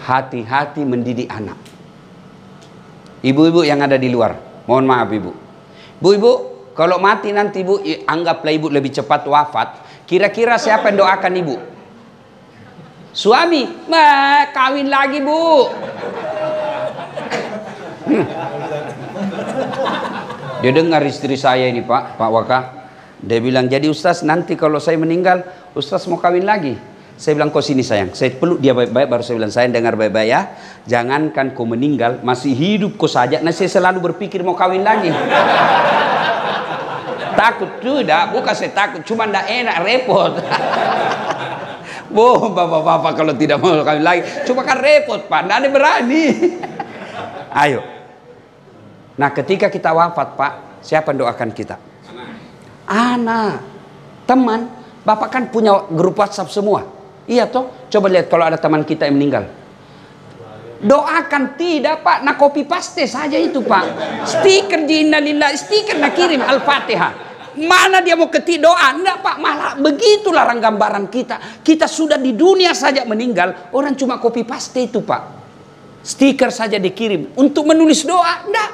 hati-hati mendidik anak. Ibu-ibu yang ada di luar, mohon maaf ibu. Bu-ibu, kalau mati nanti bu, anggaplah ibu lebih cepat wafat. Kira-kira siapa yang doakan ibu? Suami, kawin lagi bu. Dia dengar istri saya ini Pak Waka. Dia bilang, jadi Ustaz nanti kalau saya meninggal, Ustaz mau kawin lagi. Saya bilang, kau sini sayang. Saya peluk dia baik-baik, baru saya bilang, sayang dengar baik-baik ya. Jangankan kau meninggal, masih hidup kau saja. Nah saya selalu berpikir mau kawin lagi. Takut tidak, bukan saya takut, cuma tidak enak, repot. Boh, bapak-bapak kalau tidak mau kawin lagi, cuma kan repot Pak, tidak ada berani. Ayo. Nah ketika kita wafat Pak, siapa yang doakan kita? Anak. Teman. Bapak kan punya grup WhatsApp semua. Iya toh, coba lihat kalau ada teman kita yang meninggal. Doakan tidak Pak, nak copy paste saja itu Pak. Stiker di innalillahi, stiker nak kirim Al-Fatihah. Mana dia mau ketik doa? Enggak Pak, malah begitulah gambaran kita. Kita sudah di dunia saja meninggal, orang cuma copy paste itu Pak. Stiker saja dikirim untuk menulis doa, enggak.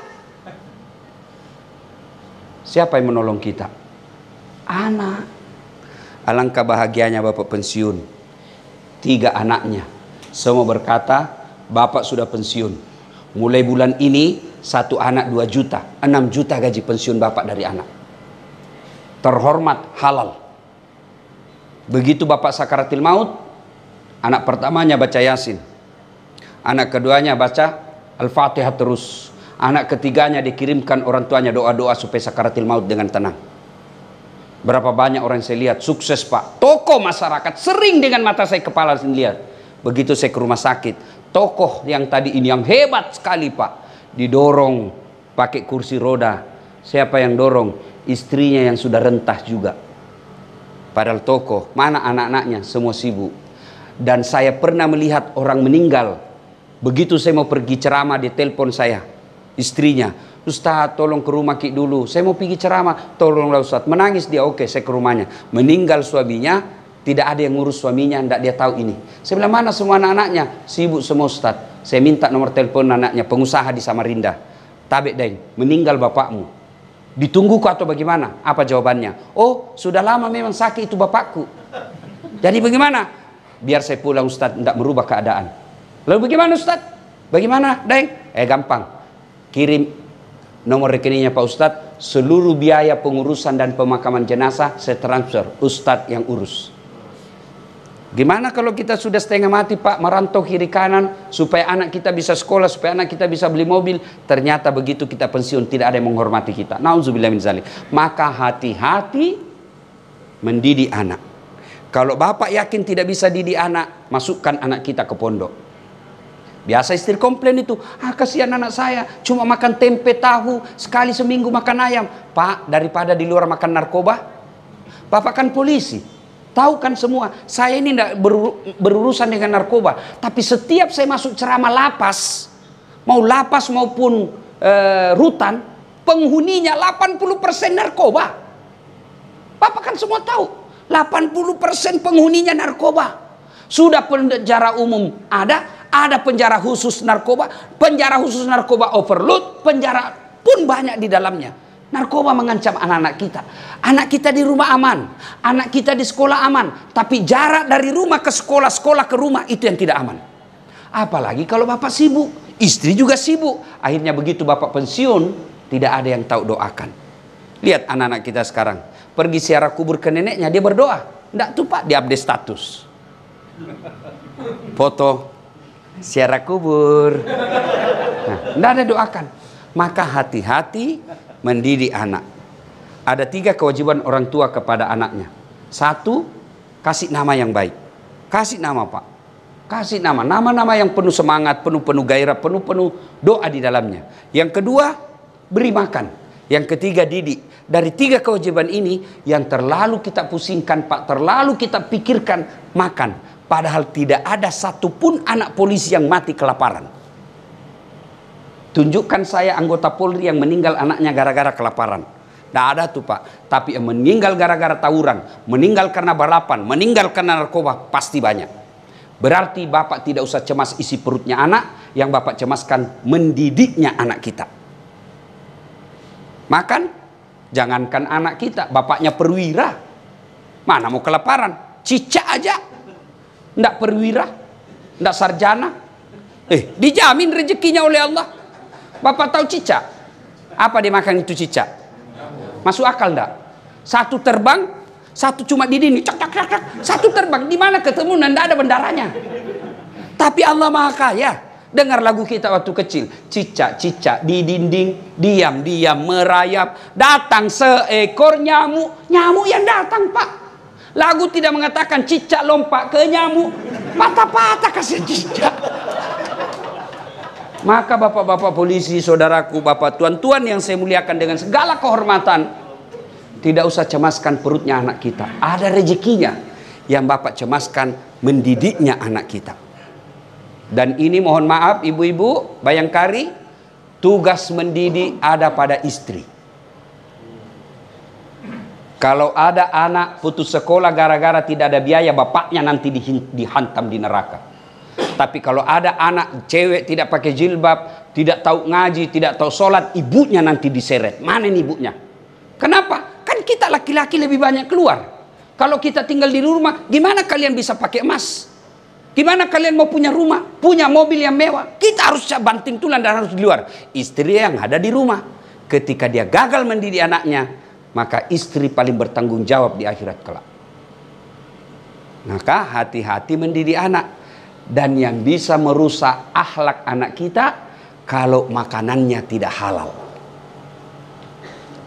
Siapa yang menolong kita? Anak. Alangkah bahagianya Bapak pensiun. 3 anaknya semua berkata, Bapak sudah pensiun. Mulai bulan ini 1 anak 2 juta, 6 juta gaji pensiun Bapak dari anak. Terhormat, halal. Begitu Bapak sakaratil maut, anak pertamanya baca Yasin, anak keduanya baca Al-Fatihah terus, anak ketiganya dikirimkan orang tuanya doa-doa supaya sakaratil maut dengan tenang. Berapa banyak orang yang saya lihat sukses Pak, tokoh masyarakat, sering dengan mata saya kepala saya lihat. Begitu saya ke rumah sakit, tokoh yang tadi ini yang hebat sekali Pak, didorong pakai kursi roda. Siapa yang dorong? Istrinya yang sudah rentah juga. Padahal tokoh, mana anak-anaknya? Semua sibuk. Dan saya pernah melihat orang meninggal. Begitu saya mau pergi ceramah, dia telepon saya, istrinya, Ustaz tolong ke rumah Ki dulu, saya mau pergi ceramah, tolonglah Ustaz. Menangis dia, oke saya ke rumahnya. Meninggal suaminya, tidak ada yang ngurus suaminya, tidak dia tahu ini. Saya bilang, mana semua anak-anaknya? Sibuk semua Ustaz. Saya minta nomor telepon anaknya, pengusaha di Samarinda. Tabek Daeng, meninggal bapakmu. Ditunggu kok atau bagaimana? Apa jawabannya? Oh, sudah lama memang sakit itu bapakku. Jadi bagaimana? Biar saya pulang Ustaz, tidak merubah keadaan. Lalu bagaimana Ustaz? Bagaimana Daeng? Gampang. Kirim nomor rekeningnya Pak Ustaz, seluruh biaya pengurusan dan pemakaman jenazah saya transfer, Ustaz yang urus. Gimana kalau kita sudah setengah mati Pak, merantau kiri kanan supaya anak kita bisa sekolah, supaya anak kita bisa beli mobil, ternyata begitu kita pensiun tidak ada yang menghormati kita. Nauzubillah min dzalik. Maka hati-hati mendidik anak. Kalau bapak yakin tidak bisa didik anak, masukkan anak kita ke pondok. Biasa istri komplain itu, kasihan anak saya cuma makan tempe tahu, sekali seminggu makan ayam. Pak, daripada di luar makan narkoba. Bapak kan polisi, tahu kan semua. Saya ini tidak berurusan dengan narkoba, tapi setiap saya masuk ceramah lapas, mau lapas maupun rutan, penghuninya 80% narkoba. Bapak kan semua tahu, 80% penghuninya narkoba. Sudah penjara umum ada penjara khusus narkoba overload, penjara pun banyak di dalamnya. Narkoba mengancam anak-anak kita. Anak kita di rumah aman, anak kita di sekolah aman, tapi jarak dari rumah ke sekolah, sekolah ke rumah itu yang tidak aman. Apalagi kalau bapak sibuk, istri juga sibuk. Akhirnya begitu bapak pensiun, tidak ada yang tahu doakan. Lihat anak-anak kita sekarang, pergi ziarah kubur ke neneknya, dia berdoa. Tidak tuh Pak, dia update status. Foto ziarah kubur. Nah, tidak ada doakan. Maka hati-hati mendidik anak. Ada 3 kewajiban orang tua kepada anaknya. 1, kasih nama yang baik. Kasih nama Pak. Kasih nama. Nama-nama yang penuh semangat, penuh gairah, penuh doa di dalamnya. Yang kedua, beri makan. Yang ketiga, didik. Dari 3 kewajiban ini yang terlalu kita pusingkan Pak, terlalu kita pikirkan makan. Padahal tidak ada satupun anak polisi yang mati kelaparan. Tunjukkan saya anggota Polri yang meninggal anaknya gara-gara kelaparan. Tidak ada tuh Pak. Tapi yang meninggal gara-gara tawuran, meninggal karena balapan, meninggal karena narkoba, pasti banyak. Berarti bapak tidak usah cemas isi perutnya anak, yang bapak cemaskan mendidiknya anak kita. Makan, jangankan anak kita, bapaknya perwira, mana mau kelaparan, cicak aja, ndak perwira, ndak sarjana, dijamin rezekinya oleh Allah. Bapak tahu cicak, apa dia makan itu cicak? Masuk akal ndak? Satu terbang, satu cuma di sini, cak cak cak cak. Satu terbang, di mana ketemu, ndak ada bendaranya. Tapi Allah Maha Kaya. Dengar lagu kita waktu kecil, cicak-cicak di dinding, diam-diam merayap, datang seekor nyamuk, nyamuk yang datang Pak. Lagu tidak mengatakan cicak lompat ke nyamuk, patah-patah kasih cicak. Maka bapak-bapak polisi, saudaraku, bapak tuan-tuan yang saya muliakan dengan segala kehormatan, tidak usah cemaskan perutnya anak kita. Ada rezekinya yang bapak cemaskan mendidiknya anak kita. Dan ini mohon maaf ibu-ibu, Bayangkari, tugas mendidik ada pada istri. Kalau ada anak putus sekolah gara-gara tidak ada biaya, bapaknya nanti dihantam di neraka. Tapi kalau ada anak cewek tidak pakai jilbab, tidak tahu ngaji, tidak tahu sholat, ibunya nanti diseret. Mana nih ibunya? Kenapa? Kan kita laki-laki lebih banyak keluar. Kalau kita tinggal di rumah, gimana kalian bisa pakai emas? Gimana kalian mau punya rumah, punya mobil yang mewah? Kita harus banting tulang dan harus di luar. Istri yang ada di rumah, ketika dia gagal mendidik anaknya, maka istri paling bertanggung jawab di akhirat kelak. Maka hati-hati mendidik anak. Dan yang bisa merusak akhlak anak kita, kalau makanannya tidak halal.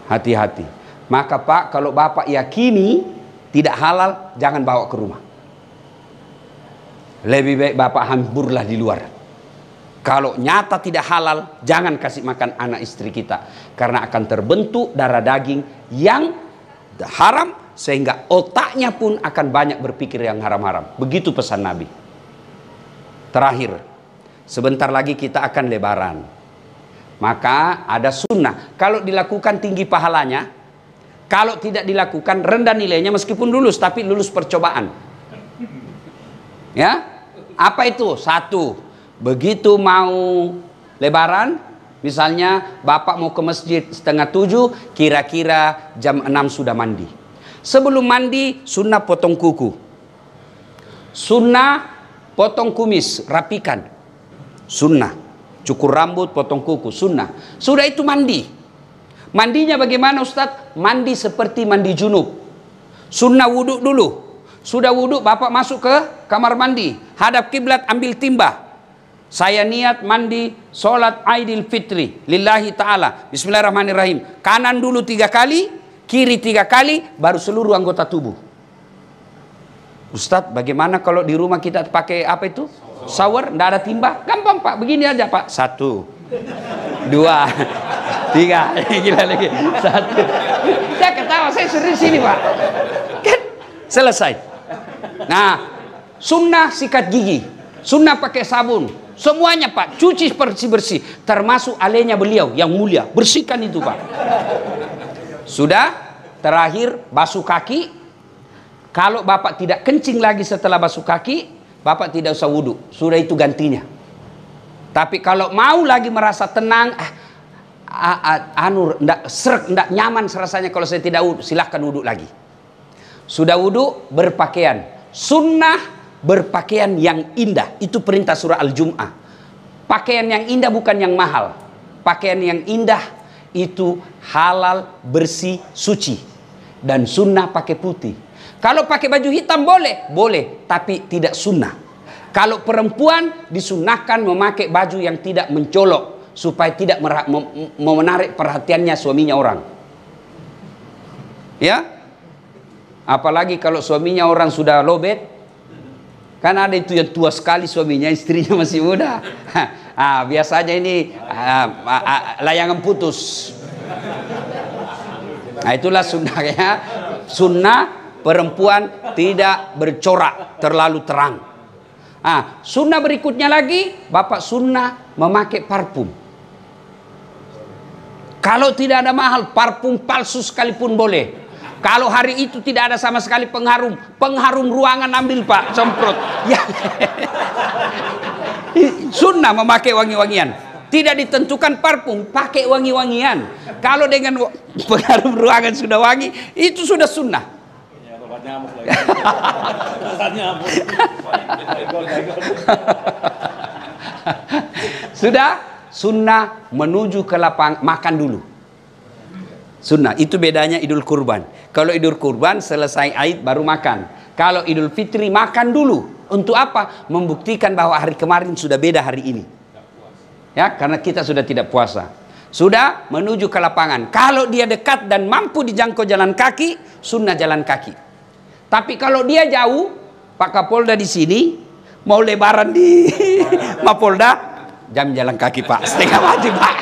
Hati-hati. Maka Pak, kalau Bapak yakini tidak halal, jangan bawa ke rumah. Lebih baik Bapak hamburlah di luar. Kalau nyata tidak halal, jangan kasih makan anak istri kita. Karena akan terbentuk darah daging yang haram, sehingga otaknya pun akan banyak berpikir yang haram-haram. Begitu pesan Nabi. Terakhir, sebentar lagi kita akan lebaran. Maka ada sunnah. Kalau dilakukan tinggi pahalanya, kalau tidak dilakukan rendah nilainya meskipun lulus, tapi lulus percobaan. Ya? Apa itu? Satu, begitu mau lebaran, misalnya bapak mau ke masjid 6:30, kira-kira jam 6 sudah mandi. Sebelum mandi, sunnah potong kuku. Sunnah potong kumis, rapikan. Sunnah. Cukur rambut, potong kuku, sunnah. Sudah itu mandi. Mandinya bagaimana Ustadz? Mandi seperti mandi junub. Sunnah wudhu dulu. Sudah wudhu, bapak masuk ke kamar mandi, hadap kiblat, ambil timba. Saya niat mandi sholat Aidil Fitri lillahi ta'ala. Bismillahirrahmanirrahim. Kanan dulu 3 kali, kiri 3 kali, baru seluruh anggota tubuh. Ustadz, bagaimana kalau di rumah kita pakai apa itu? Shower, tidak ada timba? Gampang Pak, begini aja Pak. 1, 2, 3. Gila lagi. 1. Saya ketawa, saya serius sini Pak. Kan selesai. Nah, sunnah sikat gigi, sunnah pakai sabun, semuanya Pak, cuci bersih-bersih, termasuk alenya beliau yang mulia, bersihkan itu Pak. Sudah, terakhir basuh kaki. Kalau bapak tidak kencing lagi setelah basuh kaki, bapak tidak usah wudhu, sudah itu gantinya. Tapi kalau mau lagi merasa tenang, ndak nyaman rasanya kalau saya tidak wudhu, silahkan wudhu lagi. Sudah wudhu, berpakaian. Sunnah berpakaian yang indah. Itu perintah surah Al-Jum'ah. Pakaian yang indah bukan yang mahal. Pakaian yang indah itu halal, bersih, suci. Dan sunnah pakai putih. Kalau pakai baju hitam boleh? Boleh, tapi tidak sunnah. Kalau perempuan disunnahkan memakai baju yang tidak mencolok, supaya tidak menarik perhatiannya suaminya orang. Ya? Apalagi kalau suaminya orang sudah lobet. Kan ada itu yang tua sekali suaminya, istrinya masih muda. Biasanya ini layangan putus. Nah itulah sunnahnya. Sunnah perempuan tidak bercorak terlalu terang. Sunnah berikutnya lagi, bapak sunnah memakai parfum. Kalau tidak ada mahal, parfum palsu sekalipun boleh. Kalau hari itu tidak ada sama sekali pengharum ruangan ambil Pak, semprot. Ya. Sunnah memakai wangi-wangian. Tidak ditentukan parfum, pakai wangi-wangian. Kalau dengan pengharum ruangan sudah wangi, itu sudah sunnah. Sudah sunnah menuju ke lapang makan dulu. Sunnah itu bedanya Idul Kurban. Kalau Idul Kurban selesai Aid baru makan. Kalau Idul Fitri makan dulu. Untuk apa? Membuktikan bahwa hari kemarin sudah beda hari ini. Ya, karena kita sudah tidak puasa. Sudah menuju ke lapangan. Kalau dia dekat dan mampu dijangkau jalan kaki, sunnah jalan kaki. Tapi kalau dia jauh, Pak Kapolda di sini, mau lebaran di Mapolda, jam jalan kaki Pak, setengah mati Pak.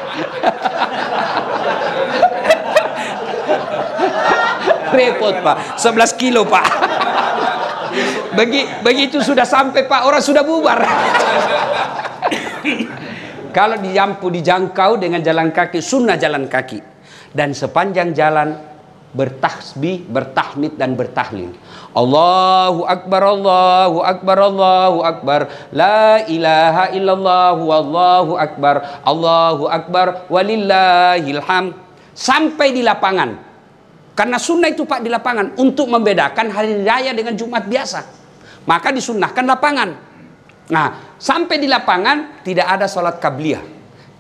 Repot Pak, 11 kilo Pak. Begitu sudah sampai Pak, orang sudah bubar. Kalau dijangkau dengan jalan kaki, sunnah jalan kaki. Dan sepanjang jalan bertasbih, bertahmid dan bertahlil. Allahu Akbar, Allahu Akbar, Allahu Akbar. La ilaha illallah, wallahu akbar. Allahu Akbar, walillahil hamd. Sampai di lapangan. Karena sunnah itu Pak di lapangan untuk membedakan hari raya dengan Jumat biasa. Maka disunnahkan lapangan. Nah, sampai di lapangan tidak ada salat qabliyah,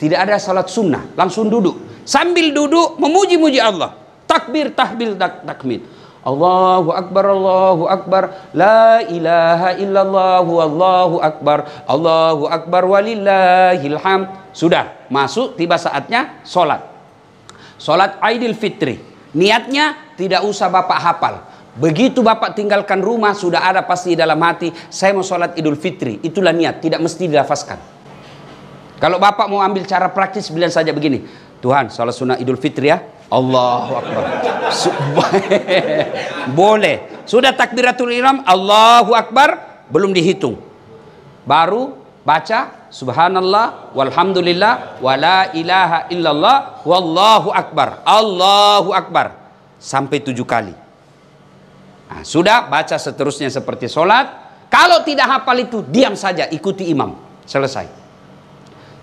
tidak ada salat sunnah, langsung duduk. Sambil duduk memuji-muji Allah. Takbir, tahbil, takmid. Allahu Akbar, Allahu Akbar. La ilaha illallah, wallahu akbar. Allahu Akbar, walillahil hamd. Sudah masuk, tiba saatnya salat. Salat Aidil Fitri. Niatnya tidak usah Bapak hafal. Begitu Bapak tinggalkan rumah, sudah ada pasti dalam hati, saya mau sholat Idul Fitri. Itulah niat, tidak mesti dilafazkan. Kalau Bapak mau ambil cara praktis, bilang saja begini, Tuhan, sholat sunnah Idul Fitri ya. Allahu Akbar. Boleh. Sudah takbiratul ihram, Allahu Akbar, belum dihitung. Baru baca subhanallah walhamdulillah wala ilaha illallah wallahu akbar. Allahu Akbar sampai 7 kali. Nah, sudah baca seterusnya seperti sholat. Kalau tidak hafal itu diam saja, ikuti imam.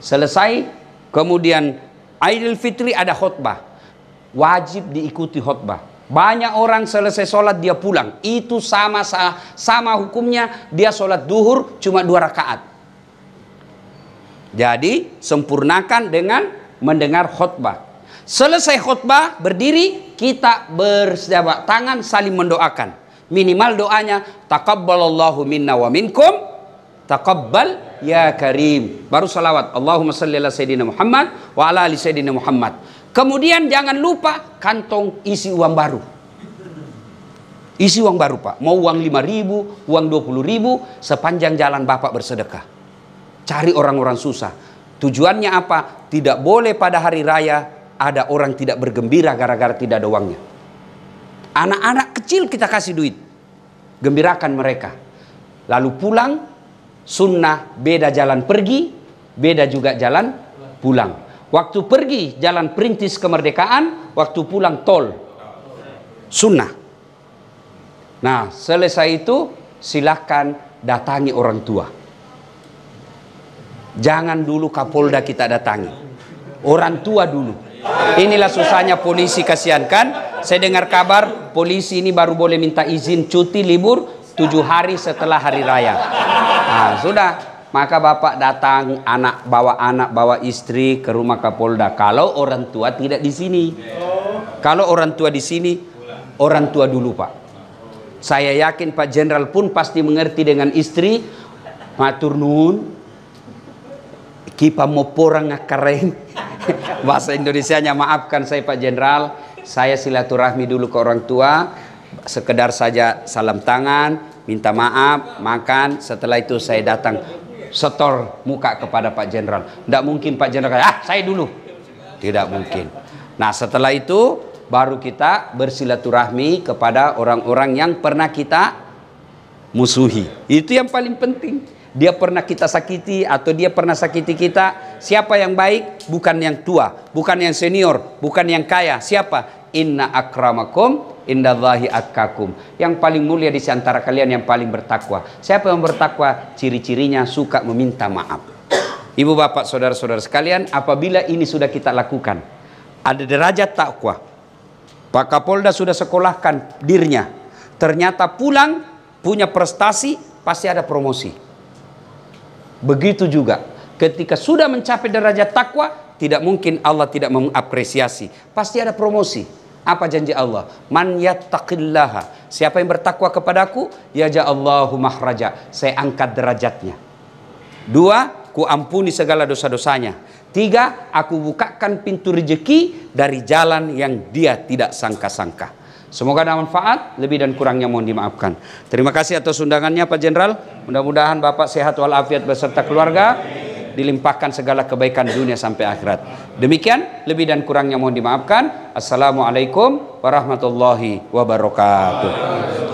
Selesai. Kemudian Aidil Fitri ada khutbah. Wajib diikuti khutbah. Banyak orang selesai sholat dia pulang. Itu sama hukumnya dia sholat duhur cuma 2 rakaat. Jadi sempurnakan dengan mendengar khutbah. Selesai khutbah berdiri, kita berjabat tangan saling mendoakan. Minimal doanya taqabbalallahu minna wa minkum, taqabbal ya karim. Baru salawat Allahumma shalli ala sayyidina Muhammad wa ala ali sayyidina Muhammad. Kemudian jangan lupa kantong isi uang baru. Isi uang baru Pak. Mau uang 5.000, uang 20.000, sepanjang jalan Bapak bersedekah. Cari orang-orang susah. Tujuannya apa? Tidak boleh pada hari raya ada orang tidak bergembira gara-gara tidak ada uangnya. Anak-anak kecil kita kasih duit. Gembirakan mereka. Lalu pulang, sunnah beda jalan pergi, beda juga jalan pulang. Waktu pergi jalan perintis kemerdekaan, waktu pulang tol. Sunnah. Nah, selesai itu silahkan datangi orang tua. Jangan dulu Kapolda kita datangi, orang tua dulu. Inilah susahnya polisi, kasihankan. Saya dengar kabar polisi ini baru boleh minta izin cuti libur 7 hari setelah hari raya. Nah, sudah, maka Bapak datang, bawa istri ke rumah Kapolda. Kalau orang tua tidak di sini, kalau orang tua di sini, orang tua dulu Pak. Saya yakin Pak Jenderal pun pasti mengerti dengan istri. Matur nuwun. Kipa mau porang ngakareng. Bahasa Indonesianya, maafkan saya Pak Jenderal. Saya silaturahmi dulu ke orang tua. Sekedar saja salam tangan, minta maaf, makan. Setelah itu saya datang setor muka kepada Pak Jenderal. Tidak mungkin Pak Jenderal, saya dulu. Tidak mungkin. Nah, setelah itu baru kita bersilaturahmi kepada orang-orang yang pernah kita musuhi. Itu yang paling penting. Dia pernah kita sakiti atau dia pernah sakiti kita. Siapa yang baik? Bukan yang tua, bukan yang senior, bukan yang kaya. Siapa? Inna akramakum indallahi atqakum. Yang paling mulia di antara kalian yang paling bertakwa. Siapa yang bertakwa? Ciri-cirinya suka meminta maaf. Ibu bapak saudara-saudara sekalian, apabila ini sudah kita lakukan, ada derajat takwa. Pak Kapolda sudah sekolahkan dirinya, ternyata pulang punya prestasi, pasti ada promosi. Begitu juga ketika sudah mencapai derajat takwa, tidak mungkin Allah tidak mengapresiasi, pasti ada promosi. Apa janji Allah? Man yattaqillaha, siapa yang bertakwa kepadaku, yaj'allahu makhraja, saya angkat derajatnya. 2, ku ampuni segala dosa-dosanya. 3, aku bukakan pintu rezeki dari jalan yang dia tidak sangka-sangka. Semoga ada manfaat, lebih dan kurangnya mohon dimaafkan. Terima kasih atas undangannya Pak Jenderal. Mudah-mudahan Bapak sehat walafiat beserta keluarga, dilimpahkan segala kebaikan dunia sampai akhirat. Demikian, lebih dan kurangnya mohon dimaafkan. Assalamualaikum warahmatullahi wabarakatuh.